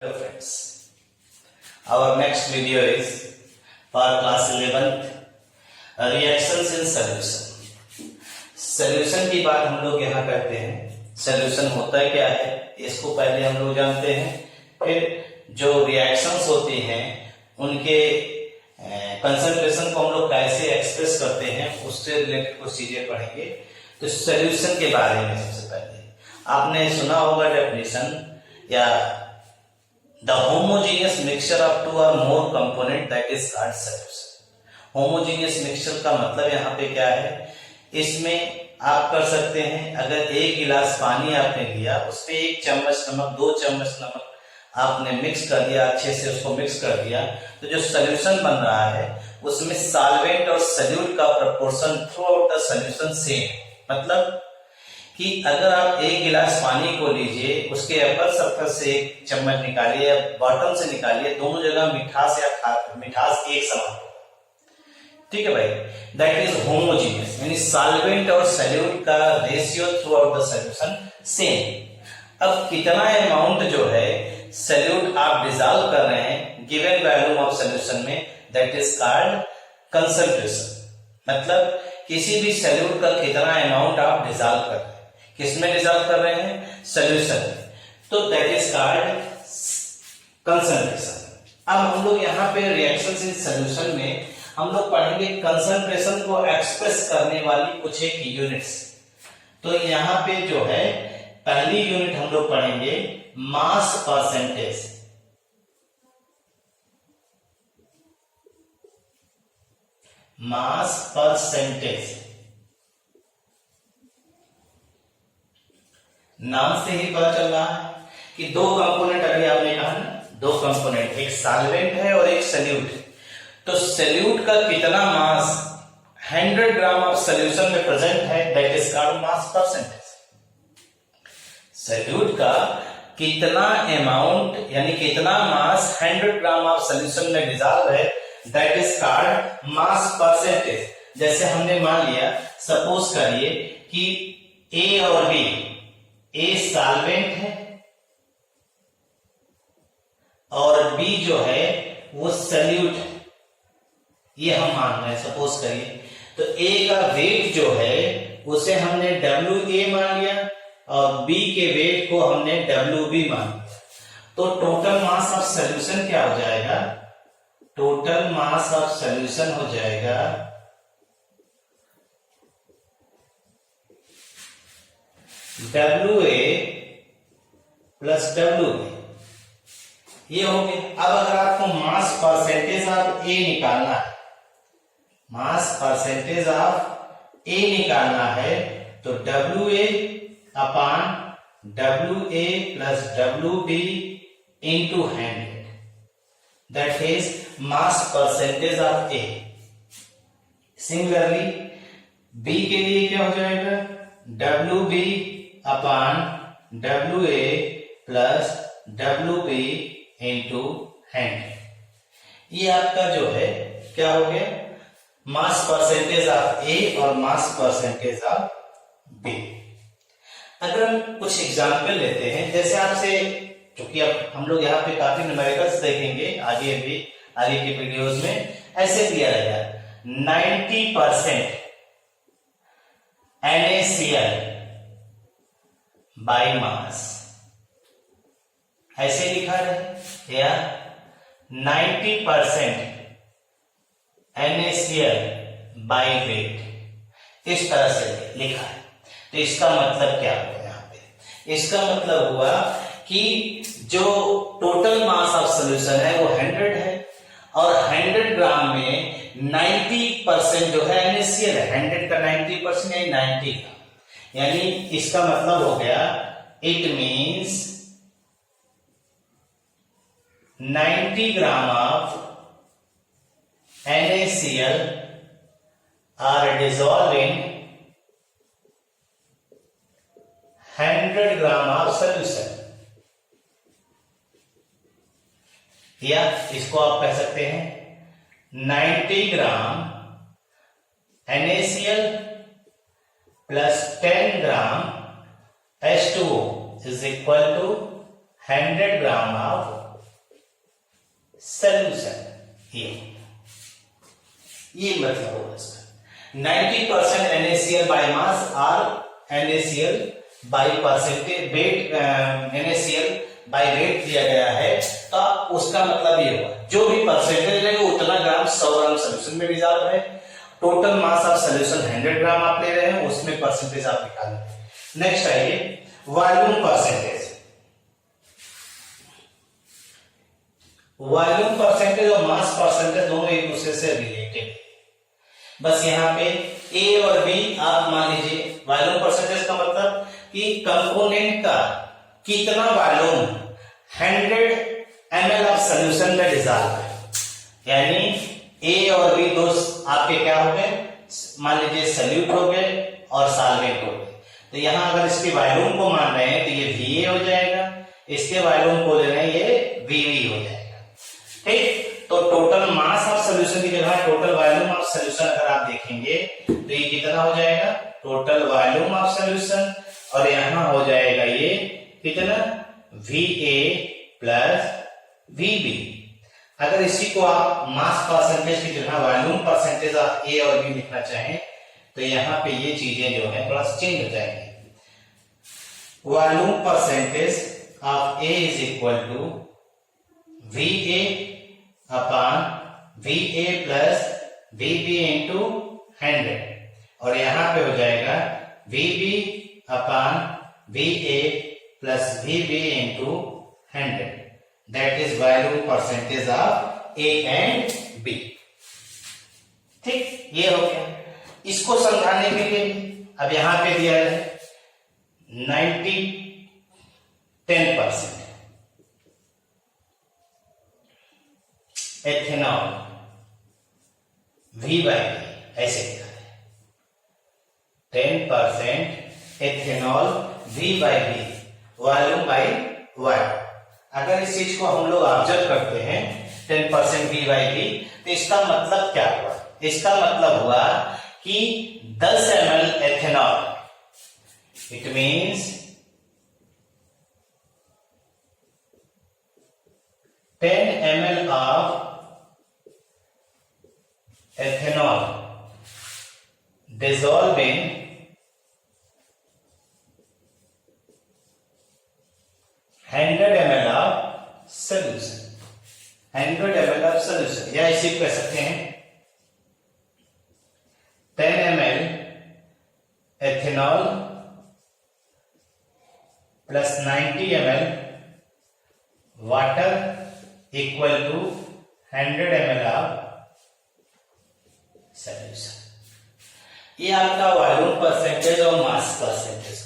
Hello friends, our next video is for class 11th reactions in solution. Solution की बात हम लोग यहाँ करते हैं। सॉल्यूशन होता है क्या है इसको पहले हम लोग जानते हैं, फिर जो रिएक्शंस होती हैं उनके कंसंट्रेशन को हम लोग कैसे एक्सप्रेस करते हैं उससे रिलेटेड कुछ चीजें पढ़ेंगे। तो सॉल्यूशन के बारे में सबसे पहले आपने सुना होगा डेफिनेशन या the homogeneous mixture of two or more component that is called solution. homogeneous mixture का मतलब यहाँ पे क्या है, इसमें आप कर सकते हैं अगर एक गिलास पानी आपने लिया उसमें एक चम्मच नमक, दो चम्मच नमक आपने मिक्स कर दिया, अच्छे से उसको मिक्स कर दिया, तो जो सोल्यूशन बन रहा है उसमें सॉल्वेंट और सॉल्यूट का proportion through out the solution same. मतलब कि अगर आप एक गिलास पानी को लीजिए, उसके अपर सरफेस से एक चम्मच निकालिए या बॉटम से निकालिए, दोनों जगह मिठास या मिठास एक समान हो। ठीक है भाई, दैट इज होमोजीनियस, यानी सॉल्वेंट और सॉल्यूट का ratio through out the solution same. अब कितना अमाउंट जो है सॉल्यूट आप डिसॉल्व कर रहे हैं गिवन वॉल्यूम ऑफ सॉल्यूशन में, दैट इज कॉल्ड कंसंट्रेशन। मतलब किसी भी सॉल्यूट का कितना अमाउंट आप डिसॉल्व कर रहे हैं, किसमें डिसॉल्व कर रहे हैं, सॉल्यूशन में, तो दैट इज कॉल्ड कंसंट्रेशन। अब हम लोग यहाँ पे रिएक्शंस इन सॉल्यूशन में हम लोग पढ़ेंगे कंसंट्रेशन को एक्सप्रेस करने वाली कुछ एक यूनिट्स। तो यहाँ पे जो है पहली यूनिट हम लोग पढ़ेंगे मास परसेंटेज। मास परसेंटेज नाम से ही पता चल रहा है कि दो कंपोनेंट अभी आपने कहा ना, दो कंपोनेंट, एक सॉल्वेंट है और एक सॉल्यूट है। तो सॉल्यूट का कितना मास 100 ग्राम ऑफ सॉल्यूशन में प्रेजेंट है, that is called mass percentage. Solute का कितना अमाउंट यानी कितना मास 100 ग्राम ऑफ सॉल्यूशन में डिसॉल्व है, that is called mass percentage. जैसे हमने मान लिया, सपोज करिए कि ए और बी, ए सॉल्वेंट है और बी जो है वो सॉल्यूट है, ये हम मान रहे हैं सपोज करिए। तो ए का वेट जो है उसे हमने WA मान लिया और बी के वेट को हमने WB मान लिया। तो टोटल मास ऑफ सॉल्यूशन क्या हो जाएगा, टोटल मास ऑफ सॉल्यूशन हो जाएगा WA प्लस WB, ये हो गया। अब अगर आपको मास परसेंटेज ऑफ A निकालना है, मास परसेंटेज ऑफ A निकालना है, तो WA upon WA plus WB into 100, that is mass percentage of A। Similarly B के लिए क्या हो जाएगा, WB upon WA plus WB into 100। ये आपका जो है क्या हो गया, मास परसेंटेज ऑफ A और मास परसेंटेज ऑफ B। अगर हम कुछ एग्जाम्पल लेते हैं, जैसे आपसे, क्योंकि अब हम लोग यहाँ पे काफी न्यूमेरिकल्स देखेंगे आगे भी, आगे के वीडियोस में ऐसे दिया रहेगा 90% NaCl बाई मास, ऐसे लिखा है, या 90% NaCl बाई वेट, इस तरह से लिखा है। तो इसका मतलब क्या हुआ यहाँ पे, इसका मतलब हुआ कि जो टोटल मास ऑफ सॉल्यूशन है वो 100 है और 100 ग्राम में 90% जो है NaCl है, 100 का 90% यानी 90 का, यानी इसका मतलब हो गया, it means 90 gram of NaCl are dissolve in 100 gram of solution. या इसको आप कह सकते हैं 90 gram NaCl plus 10 gram H2O is equal to 100 gram of solution. ये मतलब होगा इसका 90% NaCl बाय मास और NaCl by percentage wait, NaCl by weight दिया गया है, तो उसका मतलब ये होगा जो भी परसेंटेज है उतना ग्राम 100 ग्राम सोल्यूशन में डिसॉल्व है। टोटल मास ऑफ सोल्यूशन 100 ग्राम आप ले रहे हैं, उसमें परसेंटेज आप निकालें। नेक्स्ट आइए वॉल्यूम परसेंटेज। वॉल्यूम परसेंटेज और मास परसेंटेज दोनों एक दूसरे से रिलेटेड, बस यहाँ पे ए और बी आप मान लीजिए। वॉल्यूम परसेंटेज का मतलब कि कंपोनेंट का कितना वॉल्यूम 100 ml ऑफ सोल्यूशन में डिसॉल्व है, यानी ए और बी दो आपके क्या हो गए, मान लीजिए सल्यूट हो गए और सॉल्वेंट हो गए। तो यहां अगर इसके वॉल्यूम को मान रहे हैं तो ये VA हो जाएगा, इसके वॉल्यूम को ले रहे हैं ये VB हो जाएगा। ठीक, तो टोटल मास ऑफ सोल्यूशन की जगह टोटल वॉल्यूम ऑफ सोल्यूशन अगर आप देखेंगे तो ये कितना हो जाएगा, टोटल वॉल्यूम ऑफ सोल्यूशन, और यहां हो जाएगा ये कितना, VA प्लस VB। अगर इसी को आप मास परसेंटेज की जगह वॉल्यूम परसेंटेज ऑफ ए और बी लिखना चाहें तो यहाँ पे ये चीजें जो है थोड़ा चेंज हो जाएंगी। Volume percentage of A is equal to VA upon VA plus VB into 100, और यहां पे हो जाएगा VB upon VA plus VB into 100, that is volume percentage of A and B। ठीक, ये हो गया। इसको समझाने के लिए अब यहां पे दिया है 10% एथेनॉल V बाई B, ऐसे दिया है 10% ethanol V by B, volume by volume. अगर इस चीज को हम लोग ऑब्जर्व करते हैं 10% V बाई B, तो इसका मतलब क्या हुआ, इसका मतलब हुआ कि 10 ml ethanol, it means 10 ml of ethanol dissolved in 100 ml of solution, 100 ml of solution, या इसी को कह सकते हैं 10 ml ethanol plus 90 ml water equal to 100 ml of solution. ये आपका वॉल्यूम परसेंटेज और मास परसेंटेज,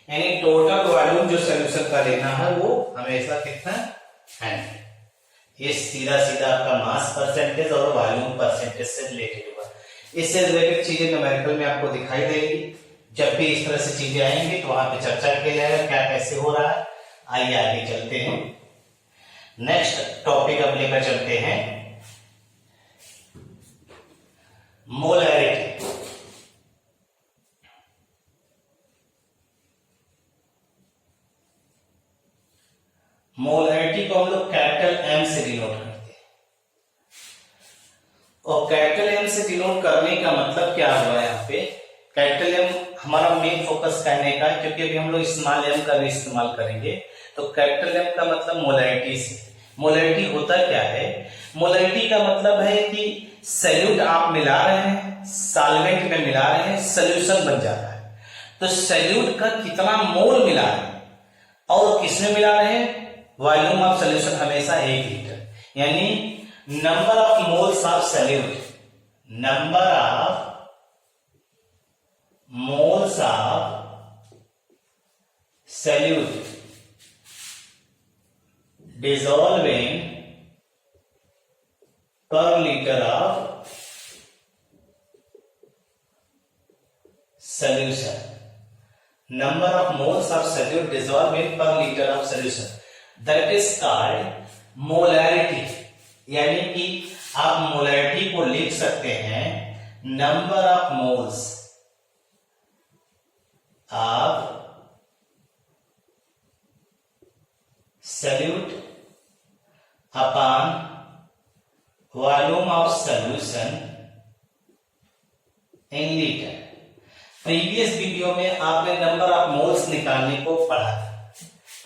यानी टोटल वॉल्यूम जो सोल्यूशन का लेना है वो हमेशा कितना 100। ये सीधा सीधा आपका मास परसेंटेज और वॉल्यूम परसेंटेज से रिलेटेड होगा। इससे रिलेटेड चीजें न्यूमेरिकल में आपको दिखाई देगी। जब भी इस तरह से चीजें आएंगी तो वहां पे चर्चा किया जाएगा क्या कैसे हो रहा है। आइए आगे चलते हैं, नेक्स्ट टॉपिक अब लेकर चलते हैं मोलैरिटी। मोलैरिटी को हम लोग कैपिटल M से डिनोट करते हैं, और कैपिटल M से डिनोट करने का मतलब क्या हुआ यहाँ पे, कैपिटल M हमारा मेन फोकस कहने का, क्योंकि अभी हम लोग स्मॉल m का भी इस्तेमाल करेंगे। तो कैपिटल M का मतलब मोलैरिटी से। मोलैरिटी होता क्या है, मोलैरिटी का मतलब है कि सॉल्यूट आप मिला रहे हैं, सॉल्वेंट में मिला रहे हैं, सॉल्यूशन बन जाता है। तो सॉल्यूट का कितना मोल मिला रहे हैं और किसमें मिला रहे हैं, वॉल्यूम ऑफ सॉल्यूशन हमेशा 1 लीटर, यानी number of moles of solute, number of moles of solute dissolving per liter of solution, number of moles of solute dissolved in per liter of solution, that is called molarity। यानी कि आप molarity को लिख सकते हैं number of moles of solute upon volume of solution in litre. Previous video में आपने number of moles निकालने को पढ़ा था।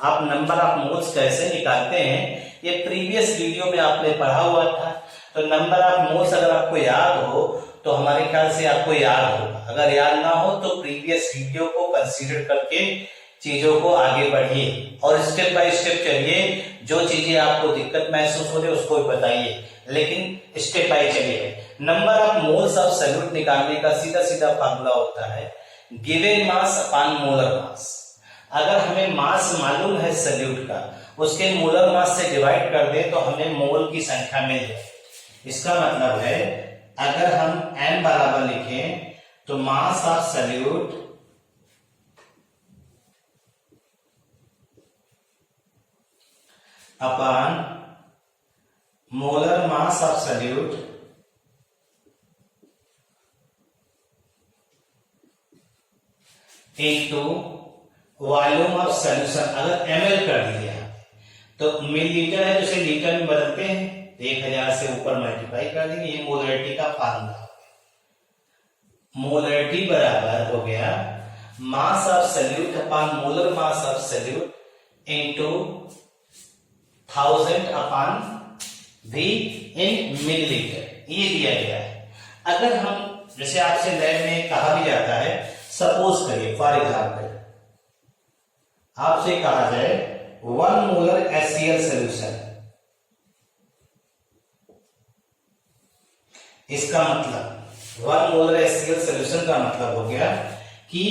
आप नंबर ऑफ मोल्स कैसे निकालते हैं ये प्रीवियस वीडियो में आपने पढ़ा हुआ था। तो नंबर ऑफ मोल्स अगर आपको याद हो तो हमारे ख्याल से आपको याद होगा, अगर याद ना हो तो प्रीवियस वीडियो को कंसीडर करके चीजों को आगे बढ़िए और स्टेप बाय स्टेप चलिए। जो चीजें आपको दिक्कत महसूस हो रही है उसको बताइए, लेकिन स्टेप बाय चलिए। Number of moles of solute निकालने का सीधा सीधा फार्मूला होता है गिवन मास अपॉन मोलर मास। अगर हमें मास मालूम है सॉल्यूट का, उसके मोलर मास से डिवाइड कर दें तो हमें मोल की संख्या मिल जाए। इसका मतलब है अगर हम m बराबर लिखें तो mass of solute upon molar mass of solute into volume of solution. अगर ml कर दिया तो मिलीलीटर है तो इसे लीटर में बदलते हैं, 1000 से ऊपर मल्टीप्लाई कर देंगे। ये मोलरिटी का फार्मूला। मोलरिटी बराबर हो गया mass of solute upon molar mass of solute into 1000 upon V in millilitre, ये दिया गया है। अगर हम जैसे आपसे लैब में कहा भी जाता है, सपोज करिए फॉर एग्जाम्पल आपसे कहा जाए 1 मोलर HCl सॉल्यूशन, इसका मतलब 1 मोलर HCl सॉल्यूशन का मतलब हो गया कि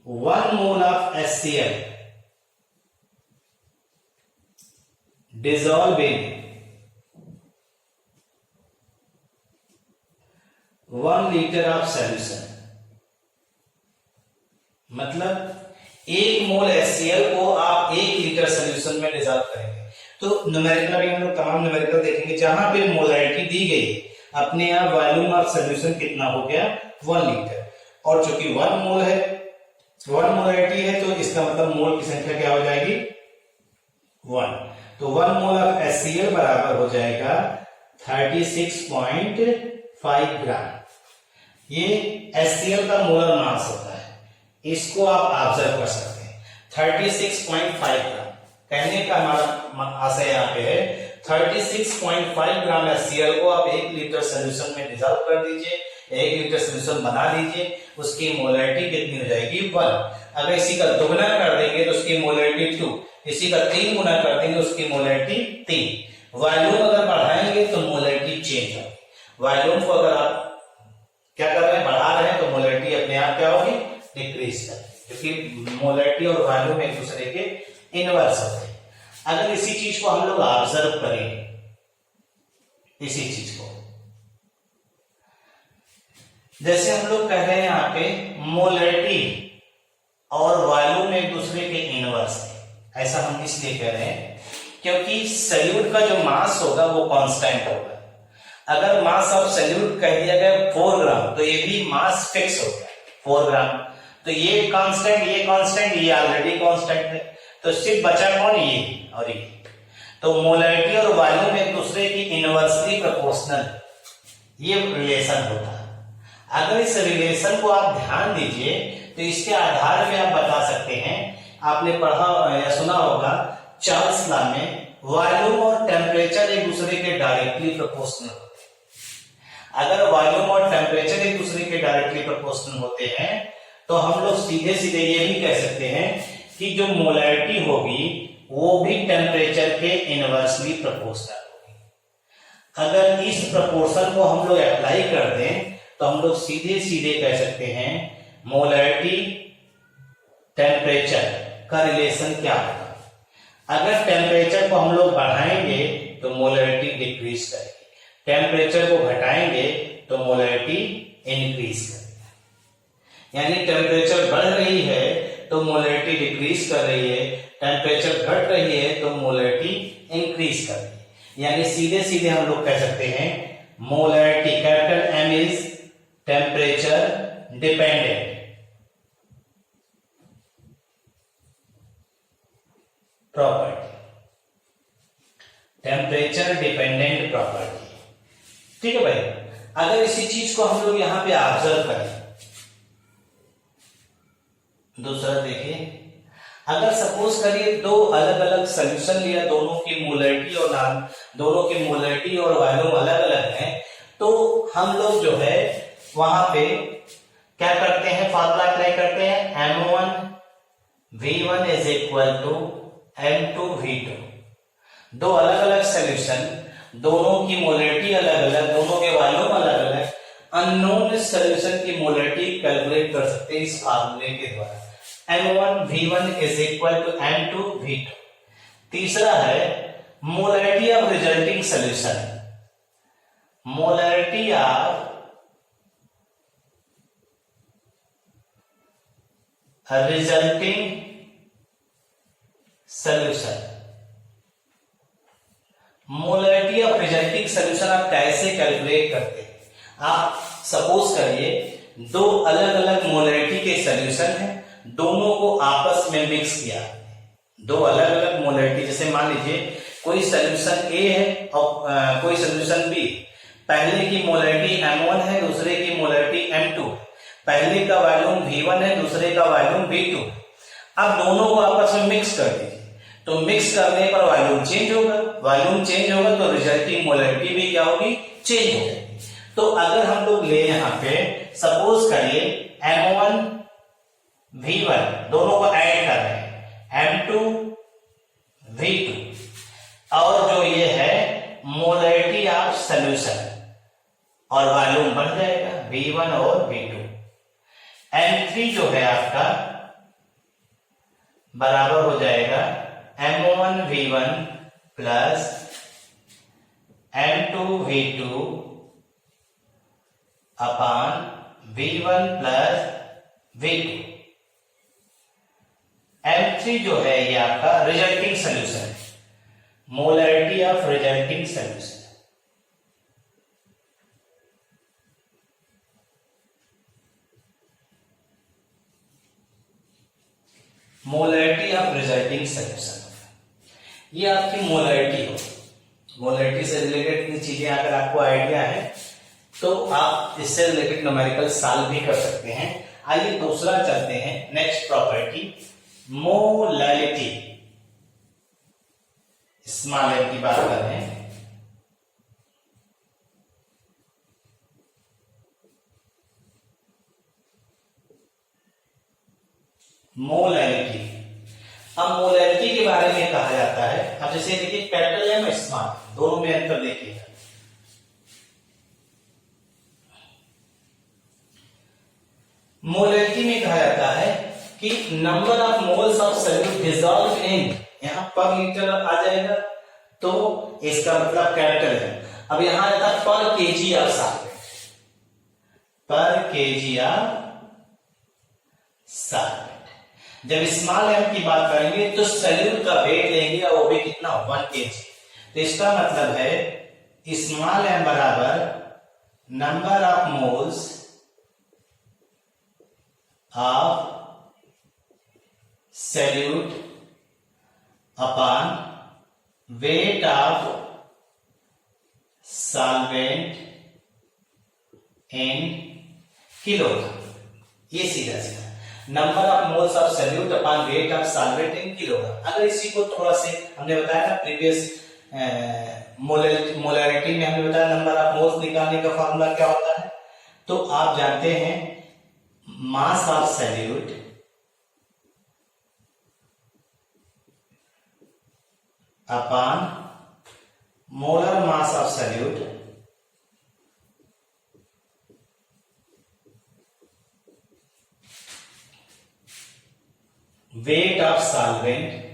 1 mole of HCl dissolve in 1 litre of solution. मतलब 1 मोल HCl को आप 1 लीटर सॉल्यूशन में डिसॉल्व करेंगे। तो न्यूमेरिकल में हम लोग तमाम न्यूमेरिकल देखेंगे जहां पे मोलरिटी दी गई अपने आप वॉल्यूम ऑफ सॉल्यूशन कितना हो गया 1 लीटर। और चूंकि 1 मोल है, 1 मोलरिटी है तो इसका मतलब मोल की संख्या क्या हो जाएगी 1। तो 1 मोल ऑफ HCl बराबर हो जाएगा 36.5 ग्राम। ये HCl का मोलर मास होता है, इसको आप ऑब्जर्व कर सकते हैं 36.5 ग्राम। कहने का हमारा आशय यहाँ पे है 36.5 ग्राम HCl को आप 1 लीटर सोल्यूशन में डिसॉल्व कर दीजिए, 1 लीटर सोल्यूशन बना दीजिए, उसकी मोलरिटी कितनी हो जाएगी 1। अगर इसी का दुगना कर देंगे तो उसकी मोलरिटी 2, इसी का 3 गुना कर देंगे उसकी मोलरिटी 3। वॉल्यूम अगर बढ़ाएंगे तो मोलरिटी चेंज होगी। वॉल्यूम को अगर आप क्या कर रहे हैं बढ़ा रहे हैं तो मोलरिटी अपने आप क्या होगी डिक्रीज करेगी, क्योंकि मोलरिटी और वॉल्यूम एक दूसरे के इनवर्स होते हैं। अगर इसी चीज को हम लोग ऑब्जर्व करें, इसी चीज को जैसे हम लोग कह रहे हैं यहाँ पे मोलरिटी और वॉल्यूम एक दूसरे के इनवर्स है। ऐसा हम इसलिए कह रहे हैं क्योंकि सॉल्यूट का जो मास होगा वो कांस्टेंट होगा। अगर मास ऑफ सॉल्यूट कह दिया गया 4 ग्राम तो ये भी मास फिक्स हो गया 4 ग्राम। तो ये कांस्टेंट, ये कांस्टेंट, ये ऑलरेडी कांस्टेंट है, तो सिर्फ बचा कौन ये और ये। तो मोलरिटी और वॉल्यूम एक दूसरे की इनवर्सली प्रोपोर्शनल ये रिलेशन होता है। अगर इस रिलेशन को आप ध्यान दीजिए तो इसके आधार पे आप बता सकते हैं, आपने पढ़ा या सुना होगा चार्ल्स लॉ में वॉल्यूम और टेम्परेचर एक दूसरे के डायरेक्टली प्रोपोर्शनल होते हैं। अगर वॉल्यूम और टेम्परेचर एक दूसरे के डायरेक्टली प्रोपोर्शनल होते हैं तो हम लोग सीधे सीधे ये भी कह सकते हैं कि जो मोलरिटी होगी वो भी टेम्परेचर के इनवर्सली प्रोपोर्शनल होगी। अगर इस प्रोपोर्शन को हम लोग अप्लाई कर दें तो हम लोग सीधे सीधे कह सकते हैं मोलरिटी टेम्परेचर का रिलेशन क्या होगा। अगर टेम्परेचर को हम लोग बढ़ाएंगे तो मोलरिटी डिक्रीज करेगी, टेम्परेचर को घटाएंगे तो मोलरिटी इंक्रीज करेगी। यानी टेम्परेचर बढ़ रही है तो मोलरिटी डिक्रीज कर रही है, टेम्परेचर घट रही है तो मोलरिटी इंक्रीज कर रही है। यानी सीधे सीधे हम लोग कह सकते हैं molarity capital M is temperature dependent property, temperature dependent property. ठीक है भाई। अगर इसी चीज को हम लोग यहाँ पे ऑब्जर्व करें, दूसरा देखिए, अगर सपोज करिए दो अलग अलग सोल्यूशन लिया, दोनों की मोलरिटी और वॉल्यूम अलग अलग है, तो हम लोग जो है वहां पे क्या करते हैं, फार्मूला अप्लाई करते हैं, M1V1 is equal to M2V2। दो अलग अलग सोल्यूशन, दोनों की मोलरिटी अलग अलग, दोनों के वॉल्यूम अलग अलग, अननोन सोल्यूशन की मोलरिटी कैलकुलेट कर सकते हैं इस फार्मूले के द्वारा। M1V1 is equal to M2V2। तीसरा है molarity of resulting solution, molarity of resulting solution. Molarity of resulting solution आप कैसे कैलकुलेट करते हैं? आप सपोज करिए दो अलग अलग मोलरिटी के सोल्यूशन हैं, दोनों को आपस में मिक्स किया, दो अलग अलग मोलरिटी, जैसे मान लीजिए कोई सोल्यूशन ए है और कोई सोल्यूशन बी, पहले की मोलरिटी M1 है, दूसरे की मोलरिटी M2, पहले का वॉल्यूम V1 है, दूसरे का वॉल्यूम V2। अब दोनों को आपस में मिक्स कर दीजिए, तो मिक्स करने पर वॉल्यूम चेंज होगा, वॉल्यूम चेंज होगा तो रिजल्टिंग मोलरिटी भी क्या होगी, चेंज हो जाएगी। तो अगर हम लोग ले यहाँ पे सपोज करिए M1V1, दोनों को ऐड कर रहे हैं, M2V2, और जो ये है मोलरिटी ऑफ सोल्यूशन और वॉल्यूम बन जाएगा V1 और V2। M3 जो है आपका बराबर हो जाएगा M1V1 plus M2V2 upon V1 plus V2। M3 जो है ये आपका resulting solution, molarity of resulting solution. Molarity of resulting solution, ये आपकी मोलरिटी हो। मोलरिटी से रिलेटेड चीजें अगर आपको आइडिया है तो आप इससे रिलेटेड न्यूमेरिकल सॉल्व भी कर सकते हैं। आइए दूसरा चलते हैं, next property molality, small m की बात कर रहे हैं। मोलैलिटी, अब मोलैलिटी के बारे में कहा जाता है, अब जैसे देखिए कैपिटल M स्मॉल, दोनों में अंतर देखिएगा। मोलैलिटी में कहा जाता है कि number of moles of solute dissolve in, यहां पर लीटर आ जाएगा तो इसका मतलब कैपिटल है। अब यहां आता है पर केजी ऑफ सॉल्वेंट, पर केजी ऑफ सॉल्वेंट। जब स्मॉल m की बात करेंगे तो सॉल्यूट का वेट लेंगे और वो भी कितना, 1 kg। तो इसका मतलब है स्मॉल m बराबर number of moles of solute upon weight of solvent in kilogram. ये सीधा सीधा number of moles of solute upon weight of solvent in kilogram. अगर इसी को थोड़ा से हमने बताया ना प्रीवियस मोलैरिटी में, हमने बताया नंबर ऑफ मोल्स निकालने का फार्मूला क्या होता है, तो आप जानते हैं mass of solute upon molar mass of solute wait of solvent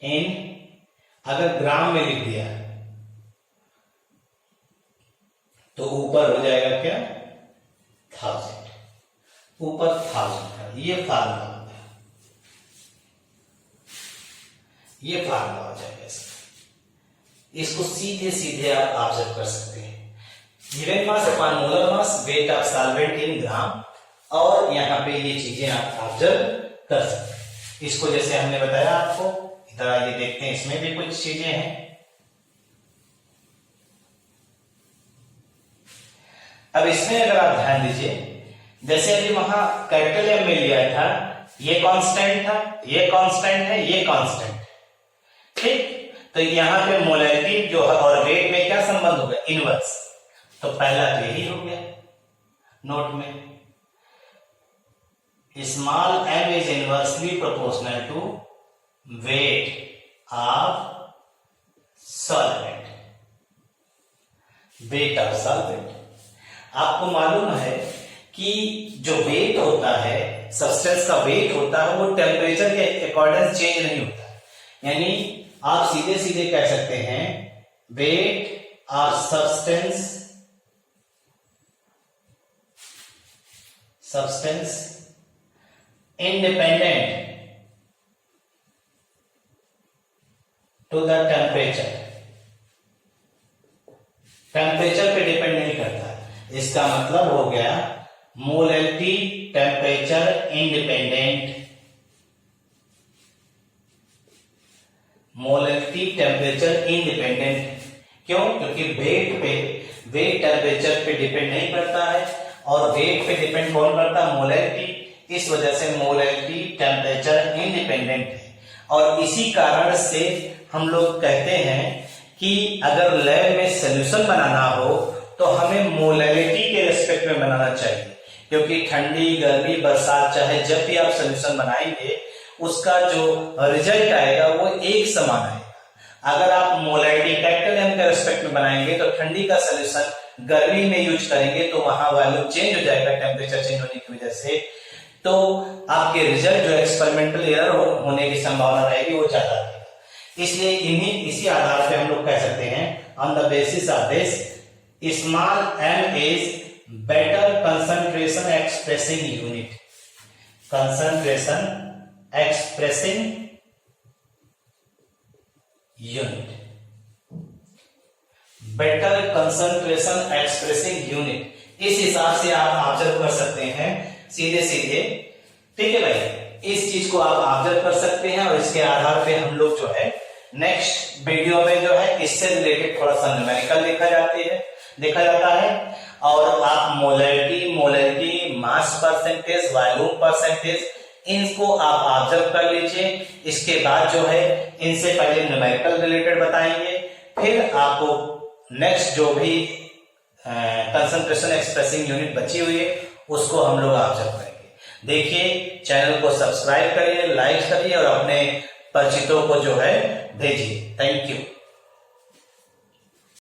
इन, अगर ग्राम में लिख दिया तो ऊपर हो जाएगा क्या, 1000, ऊपर 1000 का ये फार्मूला होता है, ये फार्मूला हो जाएगा इसका। इसको सीधे सीधे आप ऑब्जर्व कर सकते हैं, given mass upon molar mass, weight of solvent in gram, और यहाँ पे ये चीजें आप ऑब्जर्व कर सकते हैं। इसको जैसे हमने बताया आपको, इधर आइए देखते हैं, इसमें भी कुछ चीजें हैं। अब इसमें अगर आप ध्यान दीजिए, जैसे अभी वहां कैपिटल एम में लिया था, ये कांस्टेंट था, ये कांस्टेंट है, ये कांस्टेंट, ठीक। तो यहाँ पे मोलैरिटी जो है और वेट में क्या संबंध हो गया, इनवर्स। तो पहला तो यही हो गया नोट में, small m is inversely proportional to weight of solvent, weight of solvent. आपको मालूम है कि जो वेट होता है, सब्सटेंस का वेट होता है, वो टेम्परेचर के अकॉर्डिंग चेंज नहीं होता है। यानी आप सीधे सीधे कह सकते हैं weight of substance independent to the temperature, temperature पे डिपेंड नहीं करता। इसका मतलब हो गया molarity temperature independent, molarity temperature independent. क्यों? क्योंकि वेट टेम्परेचर पे डिपेंड नहीं करता है, और वेट पे डिपेंड कौन करता है, मोलैरिटी। इस वजह से मोलैरिटी टेम्परेचर इंडिपेंडेंट है। और इसी कारण से हम लोग कहते हैं कि अगर लैब में सॉल्यूशन बनाना हो तो हमें मोलैरिटी के रेस्पेक्ट में बनाना चाहिए, क्योंकि ठंडी, गर्मी, बरसात, चाहे जब भी आप सॉल्यूशन बनाएंगे उसका जो रिजल्ट आएगा वो एक समान आएगा। अगर आप मोलैरिटी कैपिटल एम के रेस्पेक्ट में बनाएंगे तो ठंडी का सॉल्यूशन गर्मी में यूज करेंगे तो वहां वैल्यू चेंज हो जाएगा टेम्परेचर चेंज होने की वजह से, तो आपके रिजल्ट जो एक्सपेरिमेंटल एरर होने की संभावना रहेगी वो ज्यादा रहेगा। इसलिए इसी आधार पे हम लोग कह सकते हैं, on the basis of this, small m is better concentration expressing unit, concentration expressing unit, better concentration expressing unit. इस हिसाब से आप ऑब्जर्व कर सकते हैं सीधे सीधे, ठीक है भाई। इस चीज को आप ऑब्जर्व कर सकते हैं और इसके आधार पे हम लोग जो है नेक्स्ट वीडियो में जो है इससे रिलेटेड थोड़ा सा न्यूमेरिकल देखा जाता है। और आप molarity, mass percentage, volume percentage, इनको आप ऑब्जर्व कर लीजिए। इसके बाद जो है इनसे पहले न्यूमेरिकल रिलेटेड बताएंगे, फिर आपको नेक्स्ट जो भी कंसंट्रेशन एक्सप्रेसिंग यूनिट बची हुई है उसको हम लोग ऑब्जर्व करेंगे। देखिए, चैनल को सब्सक्राइब करिए, लाइक करिए और अपने परिचितों को जो है भेजिए। Thank you.